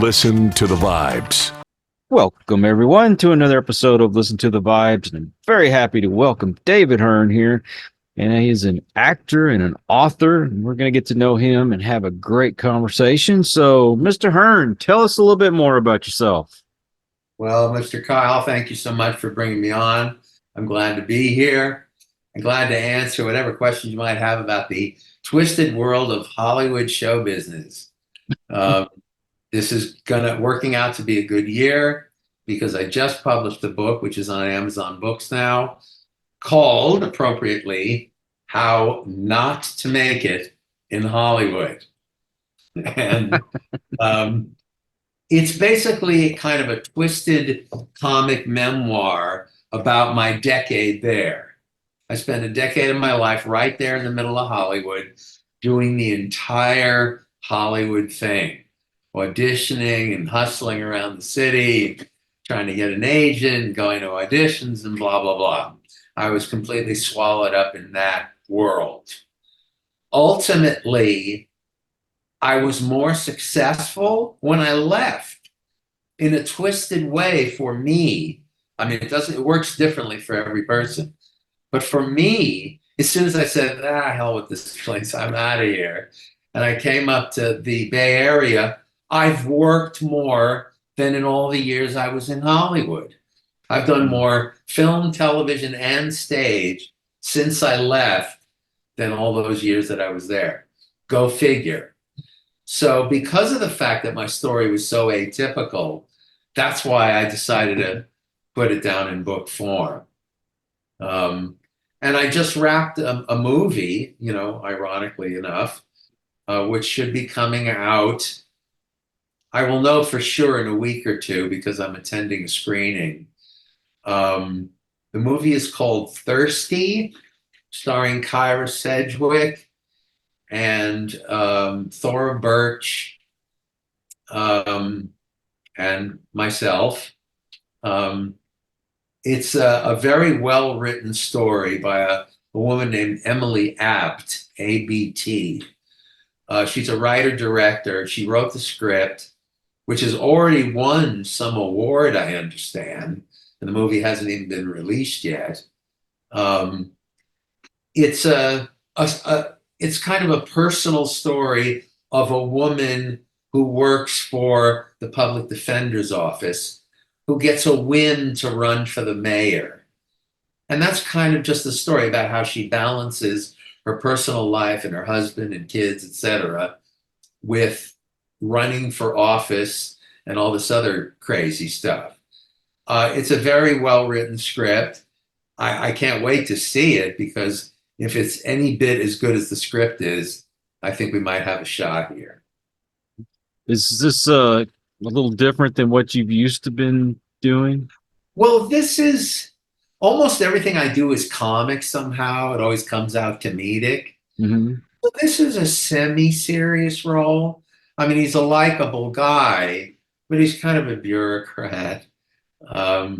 Listen to the Vibes. Welcome, everyone, to another episode of Listen to the Vibes. And I'm very happy to welcome David Hearn here. And he is an actor and an author. And we're going to get to know him and have a great conversation. So, Mr. Hearn, tell us a little bit more about yourself. Well, Mr. Kyle, thank you so much for bringing me on. I'm glad to be here. I'm glad to answer whatever questions you might have about the twisted world of Hollywood show business. This is working out to be a good year because I just published a book, which is on Amazon Books now, called appropriately, How Not to Make It in Hollywood. And it's basically kind of a twisted comic memoir about my decade there. I spent a decade of my life right there in the middle of Hollywood doing the entire Hollywood thing. Auditioning and hustling around the city, trying to get an agent, going to auditions and blah, blah, blah. I was completely swallowed up in that world. Ultimately, I was more successful when I left in a twisted way for me. I mean, it works differently for every person. But for me, as soon as I said, hell with this place, I'm out of here. And I came up to the Bay Area, I've worked more than in all the years I was in Hollywood. I've done more film, television, and stage since I left than all those years that I was there. Go figure. So because of the fact that my story was so atypical, that's why I decided to put it down in book form. And I just wrapped a movie, ironically enough, which should be coming out. I will know for sure in a week or two because I'm attending a screening. The movie is called Thirsty, starring Kyra Sedgwick and Thora Birch and myself. It's a very well-written story by a woman named Emily Abt, A-B-T. She's a writer-director. She wrote the script, which has already won some award, I understand, and the movie hasn't even been released yet. It's kind of a personal story of a woman who works for the public defender's office who gets a whim to run for the mayor. And that's kind of just the story about how she balances her personal life and her husband and kids, etc., with running for office and all this other crazy stuff. It's a very well-written script. I can't wait to see it because if it's any bit as good as the script is, I think we might have a shot here. Is this a little different than what you've used to been doing? Well, this is almost everything I do is comic somehow. It always comes out comedic. Mm-hmm. So this is a semi-serious role. I mean, he's a likable guy, but he's kind of a bureaucrat. Yeah,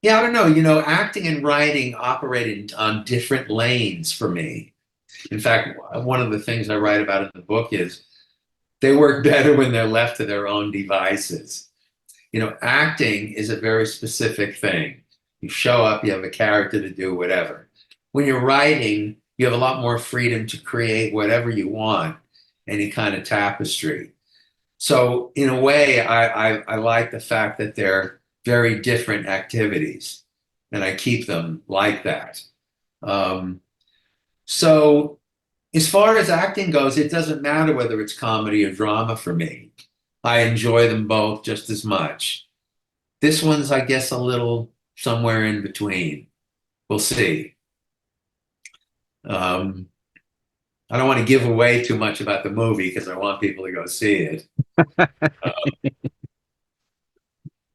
I don't know. Acting and writing operate on different lanes for me. In fact, one of the things I write about in the book is they work better when they're left to their own devices. Acting is a very specific thing. You show up, you have a character to do whatever. When you're writing, you have a lot more freedom to create whatever you want, any kind of tapestry. So in a way, I like the fact that they're very different activities, and I keep them like that. So as far as acting goes, it doesn't matter whether it's comedy or drama for me. I enjoy them both just as much. This one's, I guess, a little somewhere in between. We'll see. I don't want to give away too much about the movie because I want people to go see it.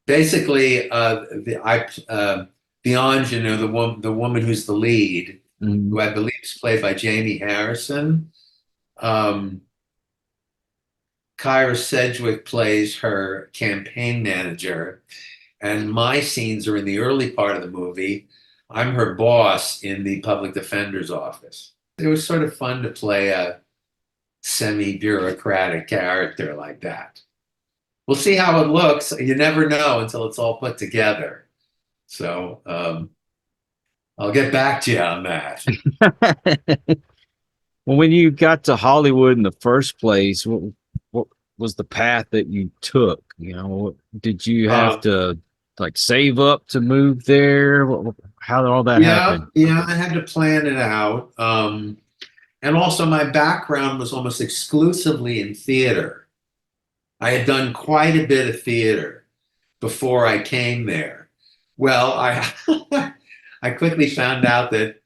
Basically, the ingenue, the woman who's the lead, who I believe is played by Jamie Harrison. Kyra Sedgwick plays her campaign manager, and my scenes are in the early part of the movie. I'm her boss in the public defender's office. It was sort of fun to play a semi-bureaucratic character like that. We'll see how it looks. You never know until it's all put together. So I'll get back to you on that. Well, when you got to Hollywood in the first place, what was the path that you took? You know, did you have Um, to like save up to move there? How did all that yeah, happen? yeah, I had to plan it out. And also, my background was almost exclusively in theater. I had done quite a bit of theater before I came there. Well, I quickly found out that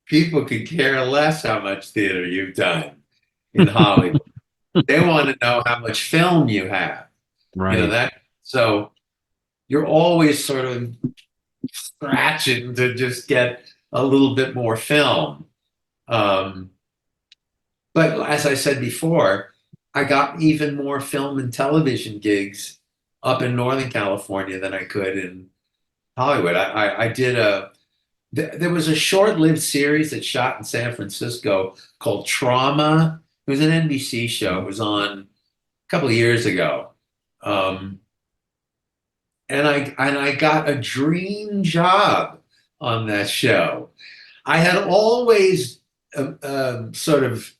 people could care less how much theater you've done in Hollywood. They want to know how much film you have. You know Right. that. So you're always sort of scratching to just get a little bit more film. Um, but as I said before, I got even more film and television gigs up in Northern California than I could in Hollywood. I did there was a short-lived series that shot in San Francisco called Trauma. It was an NBC show. It was on a couple of years ago. Um, and I got a dream job on that show. I had always sort of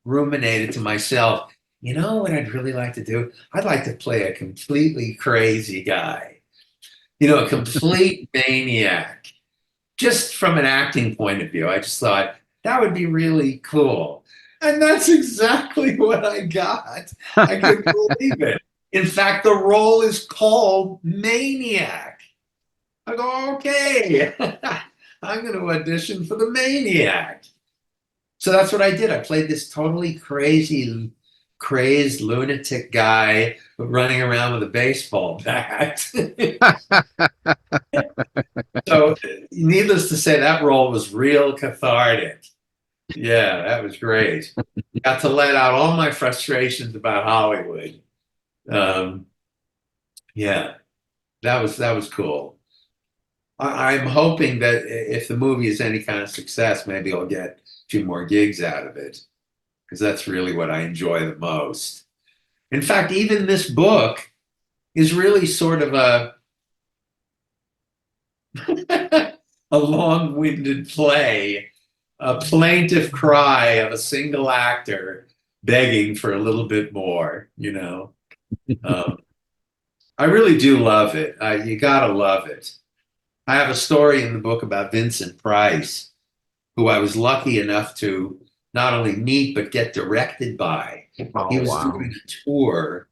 ruminated to myself, you know what I'd really like to do? I'd like to play a completely crazy guy, a complete maniac. Just from an acting point of view, I just thought that would be really cool. And that's exactly what I got. I couldn't believe it. In fact, the role is called Maniac. I go, okay, I'm going to audition for the Maniac. So that's what I did. I played this totally crazy, crazed lunatic guy running around with a baseball bat. So, needless to say, that role was real cathartic. Yeah, that was great. Got to let out all my frustrations about Hollywood. Um, yeah, that was cool. I'm hoping that if the movie is any kind of success, maybe I'll get a few more gigs out of it because that's really what I enjoy the most. In fact, even this book is really sort of a long-winded play, a plaintive cry of a single actor begging for a little bit more. Um, I really do love it. You gotta love it. I have a story in the book about Vincent Price, who I was lucky enough to not only meet but get directed by. He Oh, was wow. doing a tour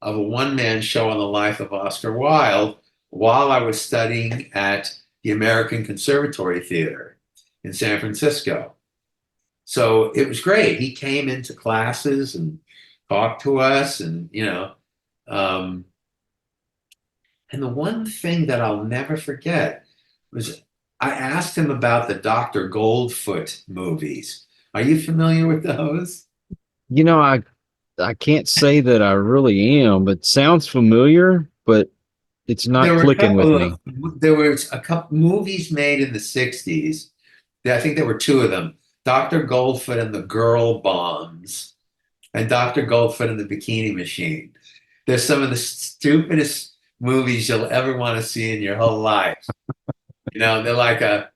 of a one-man show on the life of Oscar Wilde while I was studying at the American Conservatory Theater in San Francisco. So it was great. He came into classes and talked to us, um, and the one thing that I'll never forget was I asked him about the Dr. Goldfoot movies. Are you familiar with those? You know, I can't say that I really am, but sounds familiar, but it's not There were a clicking with couple me. of there was a couple movies made in the 60s. I think there were two of them. Dr. Goldfoot and the Girl Bombs and Dr. Goldfoot and the Bikini Machine. They're some of the stupidest movies you'll ever want to see in your whole life. They're like a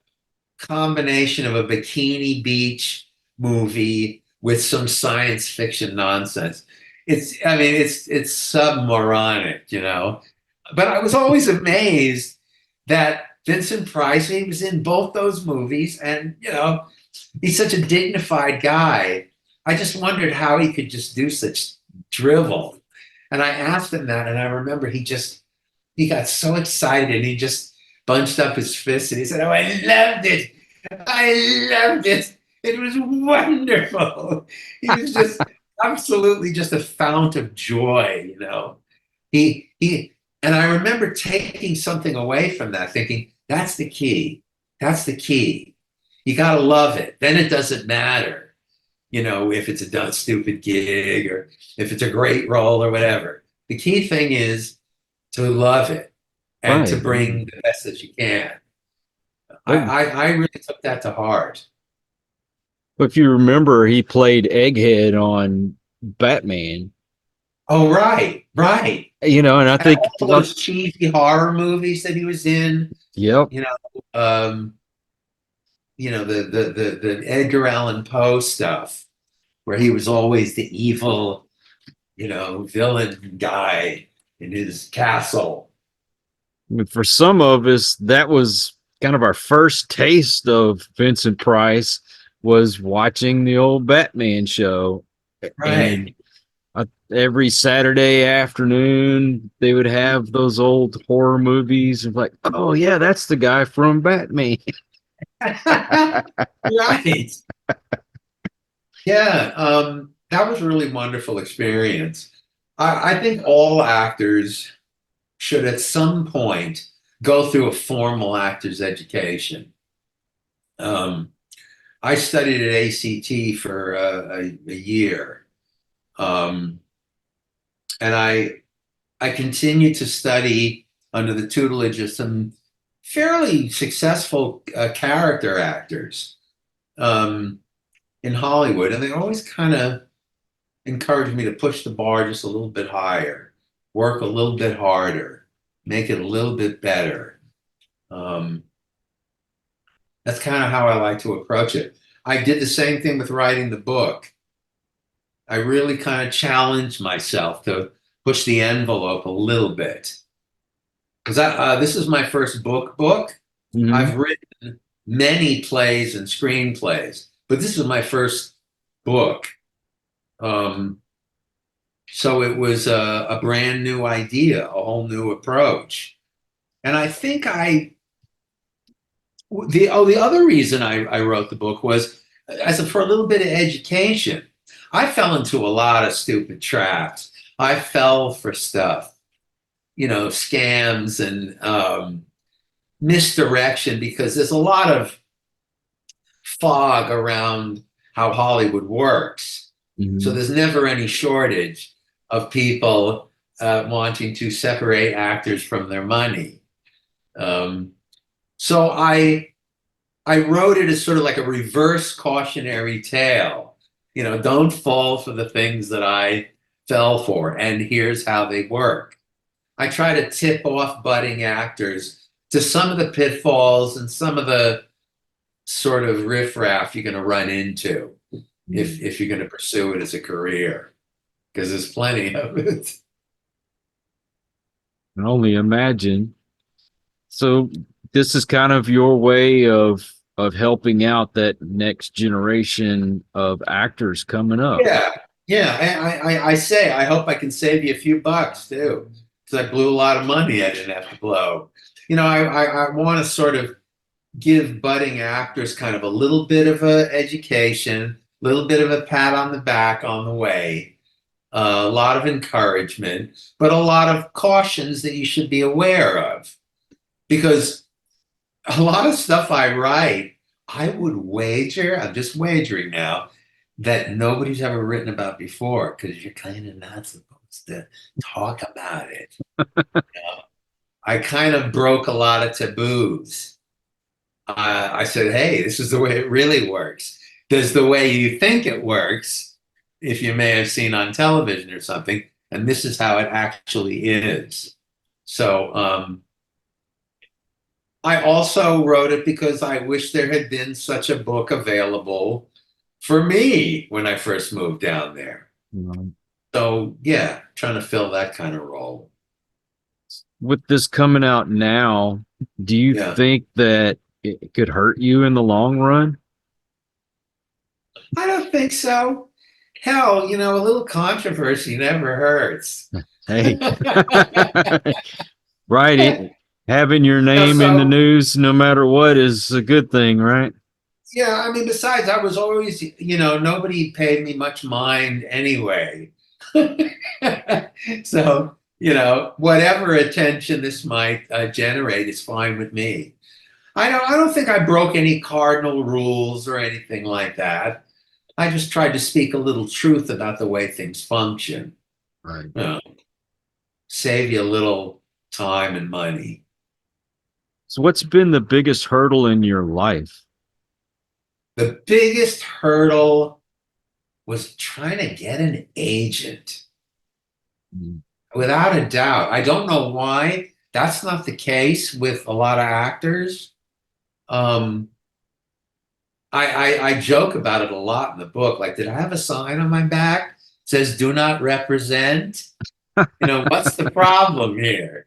combination of a Bikini Beach movie with some science fiction nonsense. I mean, it's submoronic. But I was always amazed that Vincent Price, he was in both those movies, and he's such a dignified guy. I just wondered how he could just do such drivel. And I asked him that, and I remember he got so excited and he just bunched up his fists and he said, "Oh, I loved it. I loved it. It was wonderful." He was just absolutely just a fount of joy. He and I remember taking something away from that, thinking, that's the key. That's the key. You gotta love it. Then it doesn't matter, if it's a stupid gig or if it's a great role or whatever. The key thing is to love it and to Right. bring the best that you can. I, But I, I really took that to heart. if you remember, he played Egghead on Batman. Oh, right, right. And I And think, all those cheesy horror movies that he was in, yep, you know, the Edgar Allan Poe stuff, where he was always the evil, villain guy in his castle. I mean, for some of us, that was kind of our first taste of Vincent Price was watching the old Batman show. Right. And every Saturday afternoon, they would have those old horror movies and like, oh yeah, that's the guy from Batman. Right. Yeah. That was a really wonderful experience. I think all actors should at some point go through a formal actor's education. Um, I studied at ACT for a year, um, and I continued to study under the tutelage of some fairly successful character actors in Hollywood, and they always kind of encouraged me to push the bar just a little bit higher, work a little bit harder, make it a little bit better. Um, that's kind of how I like to approach it. I did the same thing with writing the book. I really kind of challenged myself to push the envelope a little bit because this is my first book. Mhm. I've written many plays and screenplays, but this is my first book. Um, so it was a brand new idea, a whole new approach. And I think the other reason I wrote the book was for a little bit of education. I fell into a lot of stupid traps. I fell for stuff, scams and misdirection because there's a lot of fog around how Hollywood works. So Mhm. there's never any shortage of people wanting to separate actors from their money. Um, so I wrote it as sort of like a reverse cautionary tale. Don't fall for the things that I fell for, and here's how they work. I try to tip off budding actors to some of the pitfalls and some of the sort of riffraff you're going to run into if you're going to pursue it as a career, because there's plenty of it. can only imagine. So this is kind of your way of helping out that next generation of actors coming up. Yeah, yeah. I say I hope I can save you a few bucks too, because I blew a lot of money I didn't have to blow. I want to sort of give budding actors kind of a little bit of a education, a little bit of a pat on the back on the way, a lot of encouragement, but a lot of cautions that you should be aware of. Because a lot of stuff I write, I would wager, I'm just wagering now, that nobody's ever written about before because you're kind of not supposed to talk about it. I kind of broke a lot of taboos. I said, hey, this is the way it really works. There's the way you think it works, if you may have seen on television or something, and this is how it actually is. So I also wrote it because I wish there had been such a book available for me when I first moved down there. You So yeah, trying to fill that kind of role. With this coming out now, do you Yeah. think that it could hurt you in the long run? I don't think so. Hell, a little controversy never hurts. Hey, right. Having your name in the So news, no matter what, is a good thing, right? yeah, I mean, besides, I was always, nobody paid me much mind anyway. So, whatever attention this might generate is fine with me. I don't think I broke any cardinal rules or anything like that. I just tried to speak a little truth about the way things function. Right. You know, save you a little time and money. So, what's been the biggest hurdle in your life? The biggest hurdle was trying to get an agent. Without a doubt. I don't know why. That's not the case with a lot of actors. I joke about it a lot in the book. Like, did I have a sign on my back that says "Do not represent"? What's the problem here?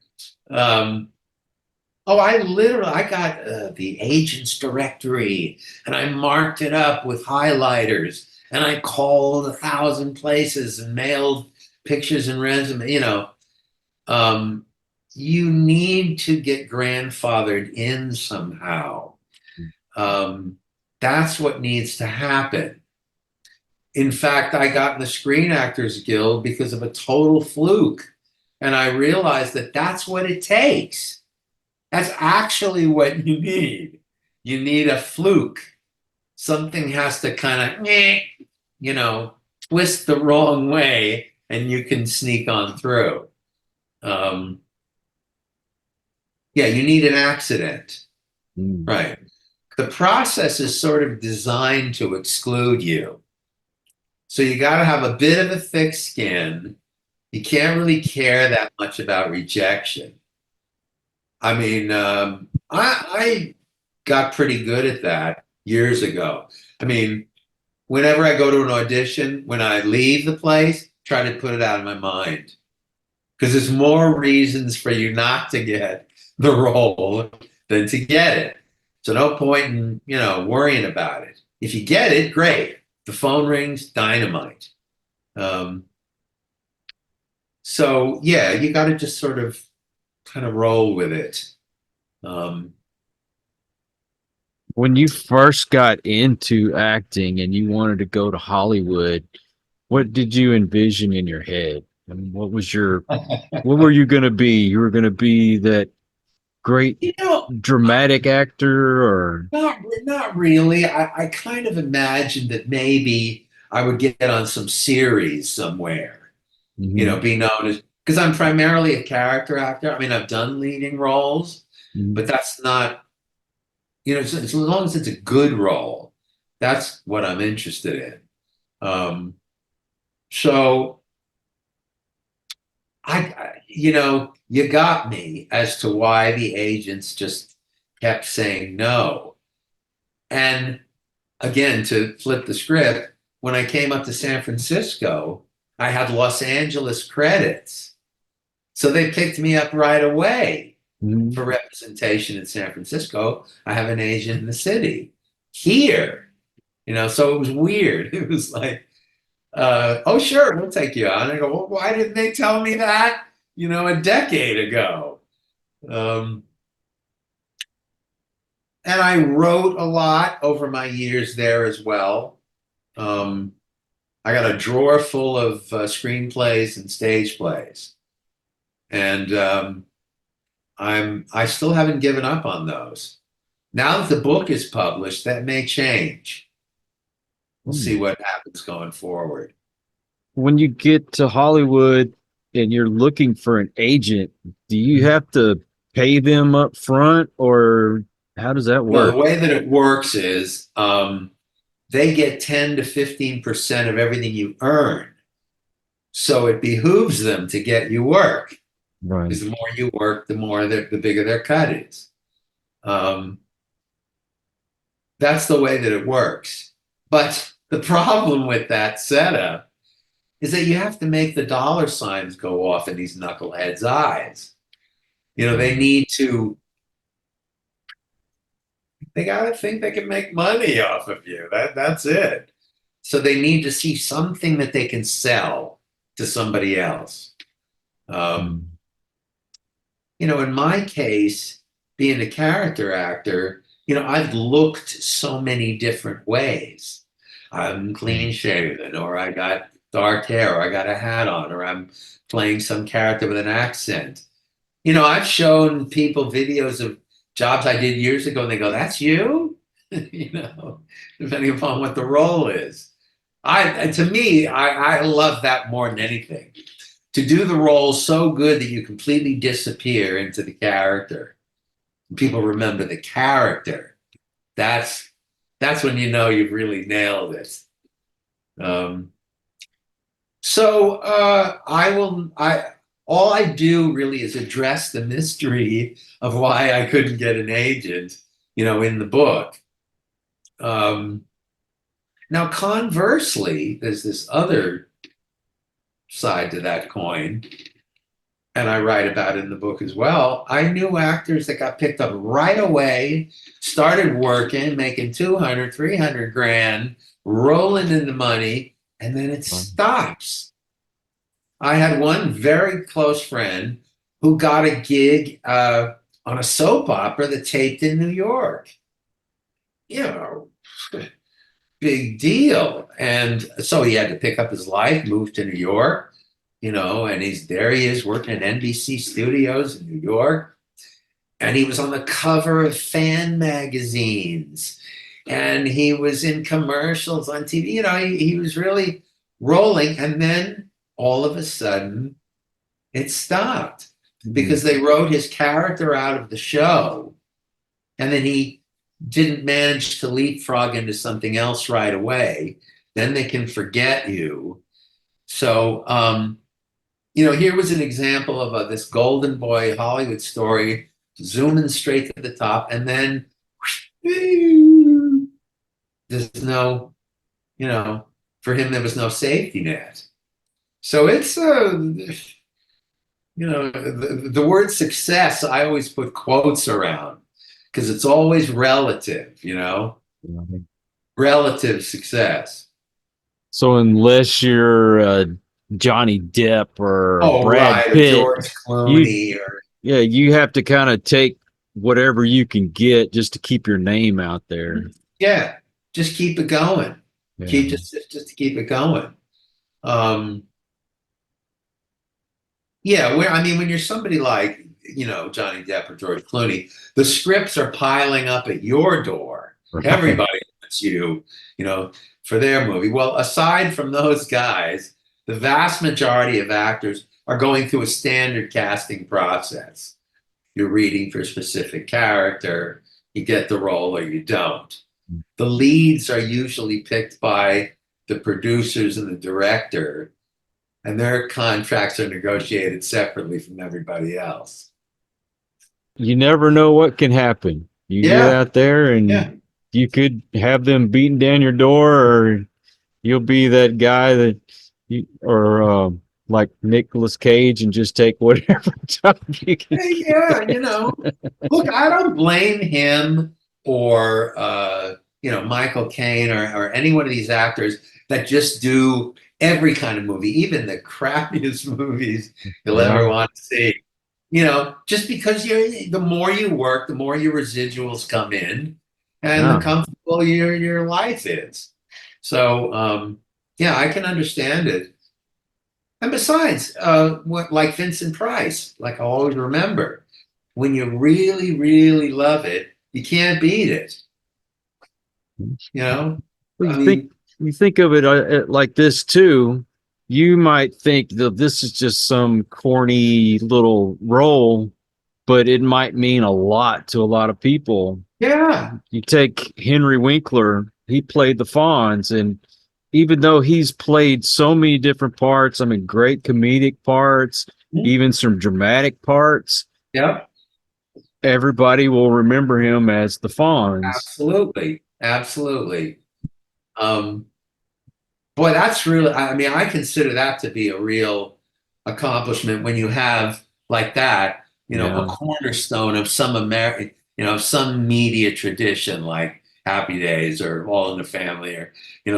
I got the agent's directory and I marked it up with highlighters and I called 1,000 places and mailed pictures and resume. You need to get grandfathered in somehow. That's what needs to happen. In fact, I got in the Screen Actors Guild because of a total fluke. And I realized that that's what it takes. That's actually what you need. You need a fluke. Something has to kind of, twist the wrong way and you can sneak on through. Yeah, you need an accident. Right. The process is sort of designed to exclude you. So you got to have a bit of a thick skin. You can't really care that much about rejection. I mean, I got pretty good at that years ago. I mean, whenever I go to an audition, when I leave the place, try to put it out of my mind. Because there's more reasons for you not to get the role than to get it. So no point in, worrying about it. If you get it, great. The phone rings, dynamite. So yeah, you got to just sort of kind of roll with it. When you first got into acting and you wanted to go to Hollywood, what did you envision in your head? I mean, what were you going to be? You were going to be that great dramatic actor, or not really. I kind of imagined that maybe I would get on some series somewhere, be known as, because I'm primarily a character actor. I mean, I've done leading roles, but that's not, as long as it's a good role, that's what I'm interested in. So you got me as to why the agents just kept saying no. And again, to flip the script, when I came up to San Francisco, I had Los Angeles credits. So they picked me up right away for representation in San Francisco. I have an agent in the city. Here, so it was weird. It was like, oh, sure, we'll take you on. I go, well, why didn't they tell me that, a decade ago? And I wrote a lot over my years there as well. I got a drawer full of screenplays and stage plays. And I still haven't given up on those. Now that the book is published, that may change. We'll see what happens going forward. When you get to Hollywood and you're looking for an agent, do you have to pay them up front, or how does that work? Well, the way that it works is they get 10 to 15% of everything you earn. So it behooves them to get you work. Right. Because the more you work, the bigger their cut is. That's the way that it works. But the problem with that setup is that you have to make the dollar signs go off in these knuckleheads' eyes. They got to think they can make money off of you. That's it. So they need to see something that they can sell to somebody else. In my case, being a character actor, I've looked so many different ways. I'm clean shaven, or I got dark hair, or I got a hat on, or I'm playing some character with an accent. I've shown people videos of jobs I did years ago, and they go, "That's you?" Depending upon what the role is. To me, I love that more than anything. To do the role so good that you completely disappear into the character. People remember the character. That's that's when you know you've really nailed it. Um, I all I do really is address the mystery of why I couldn't get an agent, in the book. Um, Now, conversely, there's this other side to that coin, and I write about it in the book as well. I knew actors that got picked up right away, started working, making 200, 300 grand, rolling in the money, and then it stops. I had one very close friend who got a gig on a soap opera that taped in New York. You know, big deal. And so he had to pick up his life, move to New York, and there he is working at NBC Studios in New York. And he was on the cover of fan magazines. And he was in commercials on TV. He was really rolling. And then all of a sudden, it stopped because they wrote his character out of the show. And then he didn't manage to leapfrog into something else right away. Then they can forget you. So, here was an example of this golden boy Hollywood story, zooming straight to the top. And then there's no, for him, there was no safety net. So it's, the word success, I always put quotes around because it's always relative, relative success. So unless you're Johnny Depp or Brad Right, Pitt, or George Clooney, you have to kind of take whatever you can get just to keep your name out there. Yeah, just keep it going. Yeah. Just to keep it going. When you're somebody like, Johnny Depp or George Clooney, the scripts are piling up at your door. Right. Everybody wants you, for their movie. Well, aside from those guys, the vast majority of actors are going through a standard casting process. You're reading for a specific character, you get the role or you don't. The leads are usually picked by the producers and the director, and their contracts are negotiated separately from everybody else. You never know what can happen. You get out there and you could have them beating down your door, or you'll be that guy that like Nicolas Cage and just take whatever job you can. Look, I don't blame him or Michael Caine or any one of these actors that just do every kind of movie, even the crappiest movies you'll ever want to see. Just because the more you work, the more your residuals come in, and the comfortable your life is. So I can understand it. And besides, like Vincent Price, like I always remember, when you really, really love it, you can't beat it. You think of it like this too. You might think that this is just some corny little role, but it might mean a lot to a lot of people. Yeah. You take Henry Winkler, he played the Fonz, and even though he's played so many different parts, great comedic parts, even some dramatic parts. Yeah. Everybody will remember him as the Fonz. Absolutely. Absolutely. Boy, that's really, I consider that to be a real accomplishment when you have like that, a cornerstone of some American, some media tradition like Happy Days or All in the Family, or,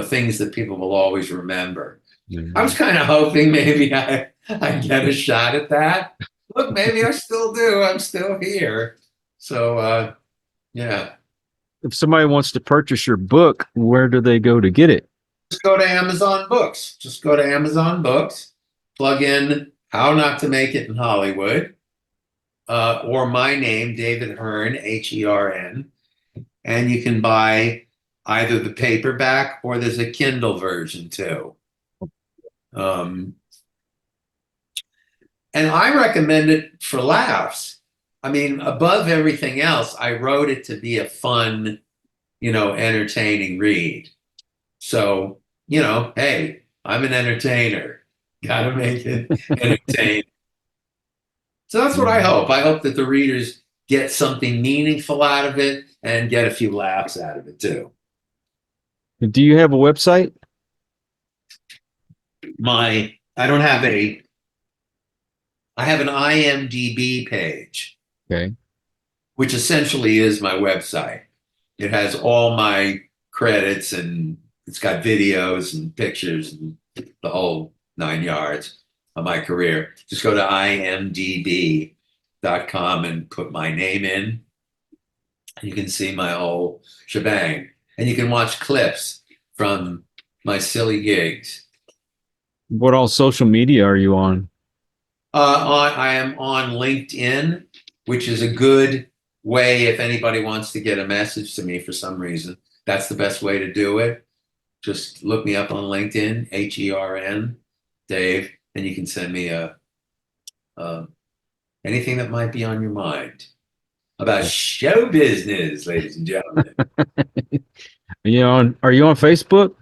things that people will always remember. I was kind of hoping maybe I get a shot at that. Look, maybe I still do. I'm still here. So, If somebody wants to purchase your book, where do they go to get it? Just go to Amazon Books. Just go to Amazon Books, plug in How Not to Make It in Hollywood, or my name, David Hearn, Hern, and you can buy either the paperback or there's a Kindle version too. And I recommend it for laughs. Above everything else, I wrote it to be a fun entertaining read. So, hey, I'm an entertainer. Gotta make it entertaining. So that's what I hope. I hope that the readers get something meaningful out of it and get a few laughs out of it too. Do you have a website? I have an IMDb page, Okay. which essentially is my website. It has all my credits and it's got videos and pictures and the whole 9 yards of my career. Just go to imdb.com and put my name in. You can see my whole shebang. And you can watch clips from my silly gigs. What all social media are you on? I am on LinkedIn, which is a good way if anybody wants to get a message to me for some reason. That's the best way to do it. Just look me up on LinkedIn, HERN, Dave, and you can send me anything that might be on your mind about show business, ladies and gentlemen. Are you on Facebook?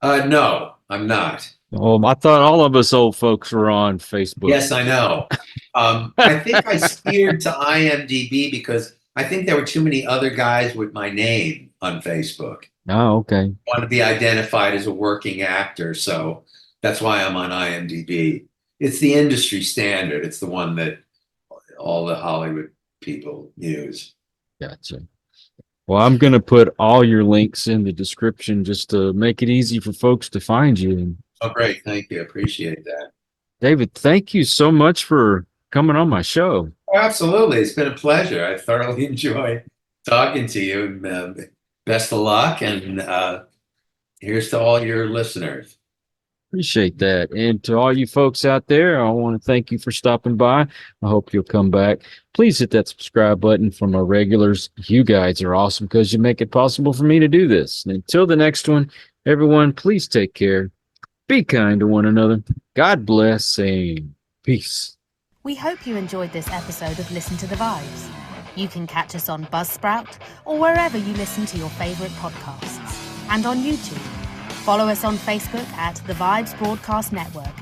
No, I'm not. I thought all of us old folks were on Facebook. Yes, I know. I think I steered to IMDb because I think there were too many other guys with my name on Facebook. Oh, okay. I want to be identified as a working actor, so that's why I'm on IMDb. It's the industry standard. It's the one that all the Hollywood people use. Gotcha. Well, I'm going to put all your links in the description just to make it easy for folks to find you. And Oh, great. Thank you. Appreciate that. David, thank you so much for coming on my show. Oh, absolutely. It's been a pleasure. I thoroughly enjoy talking to you. And, best of luck. And here's to all your listeners. Appreciate that. And to all you folks out there, I want to thank you for stopping by. I hope you'll come back. Please hit that subscribe button for my regulars. You guys are awesome because you make it possible for me to do this. And until the next one, everyone, please take care. Be kind to one another. God bless and peace. We hope you enjoyed this episode of Listen to the Vibes. You can catch us on Buzzsprout or wherever you listen to your favorite podcasts. And on YouTube. Follow us on Facebook at The Vibes Broadcast Network